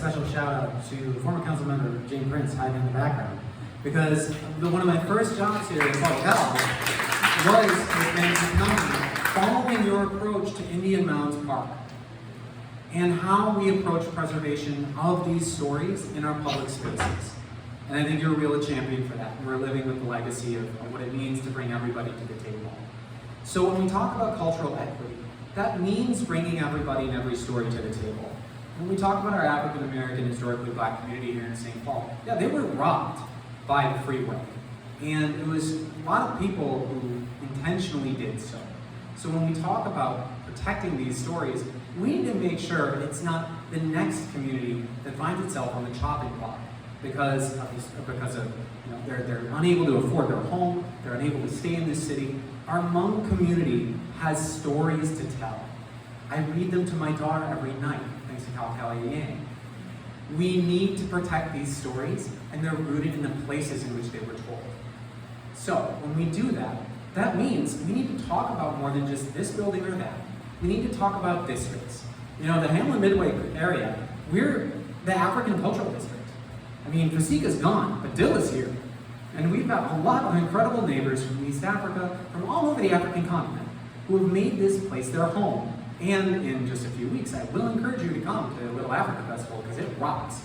special shout out to former council member Jane Prince hiding in the background, because one of my first jobs here in Public Health was with Hanson County, following your approach to Indian Mounds Park and how we approach preservation of these stories in our public spaces. And I think you're a real champion for that. And we're living with the legacy of what it means to bring everybody to the table. So when we talk about cultural equity, that means bringing everybody and every story to the table. When we talk about our African American historically Black community here in St. Paul, yeah, they were robbed by the freeway. And it was a lot of people who intentionally did so. So when we talk about protecting these stories, we need to make sure it's not the next community that finds itself on the chopping block because of they're unable to afford their home, they're unable to stay in this city. Our Hmong community has stories to tell. I read them to my daughter every night, thanks to Kalkali Yang. We need to protect these stories, and they're rooted in the places in which they were told. So when we do that, that means we need to talk about more than just this building or that. We need to talk about districts. You know, the Hamlin Midway area, we're the African Cultural District. I mean, Fasika's gone, but Dill is here. And we've got a lot of incredible neighbors from East Africa, from all over the African continent, who have made this place their home. And in just a few weeks, I will encourage you to come to the Little Africa Festival, because it rocks.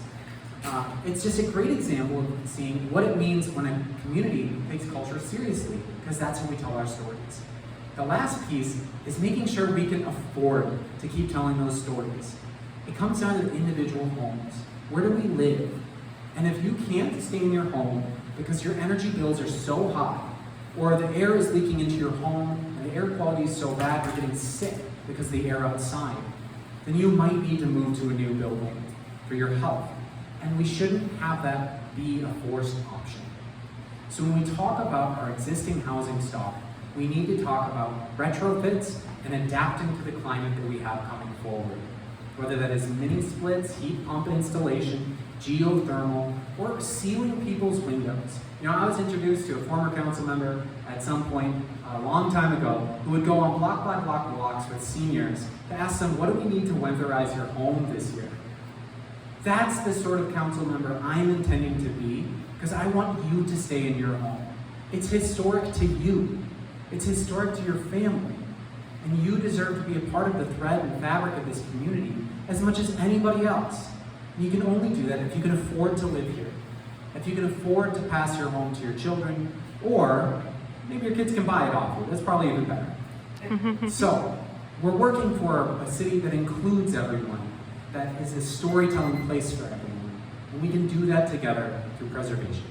It's just a great example of seeing what it means when a community takes culture seriously, because that's how we tell our stories. The last piece is making sure we can afford to keep telling those stories. It comes down to individual homes. Where do we live? And if you can't stay in your home because your energy bills are so high, or the air is leaking into your home, and the air quality is so bad you're getting sick because of the air outside, then you might need to move to a new building for your health. And we shouldn't have that be a forced option. So when we talk about our existing housing stock, we need to talk about retrofits and adapting to the climate that we have coming forward. Whether that is mini splits, heat pump installation, geothermal, or sealing people's windows. You know, I was introduced to a former council member at some point a long time ago who would go on block by block walks with seniors to ask them, what do we need to winterize your home this year? That's the sort of council member I'm intending to be, because I want you to stay in your home. It's historic to you. It's historic to your family. And you deserve to be a part of the thread and fabric of this community as much as anybody else. And you can only do that if you can afford to live here. If you can afford to pass your home to your children, or maybe your kids can buy it off you. That's probably even better. So, we're working for a city that includes everyone, that is a storytelling place for everyone. And we can do that together through preservation.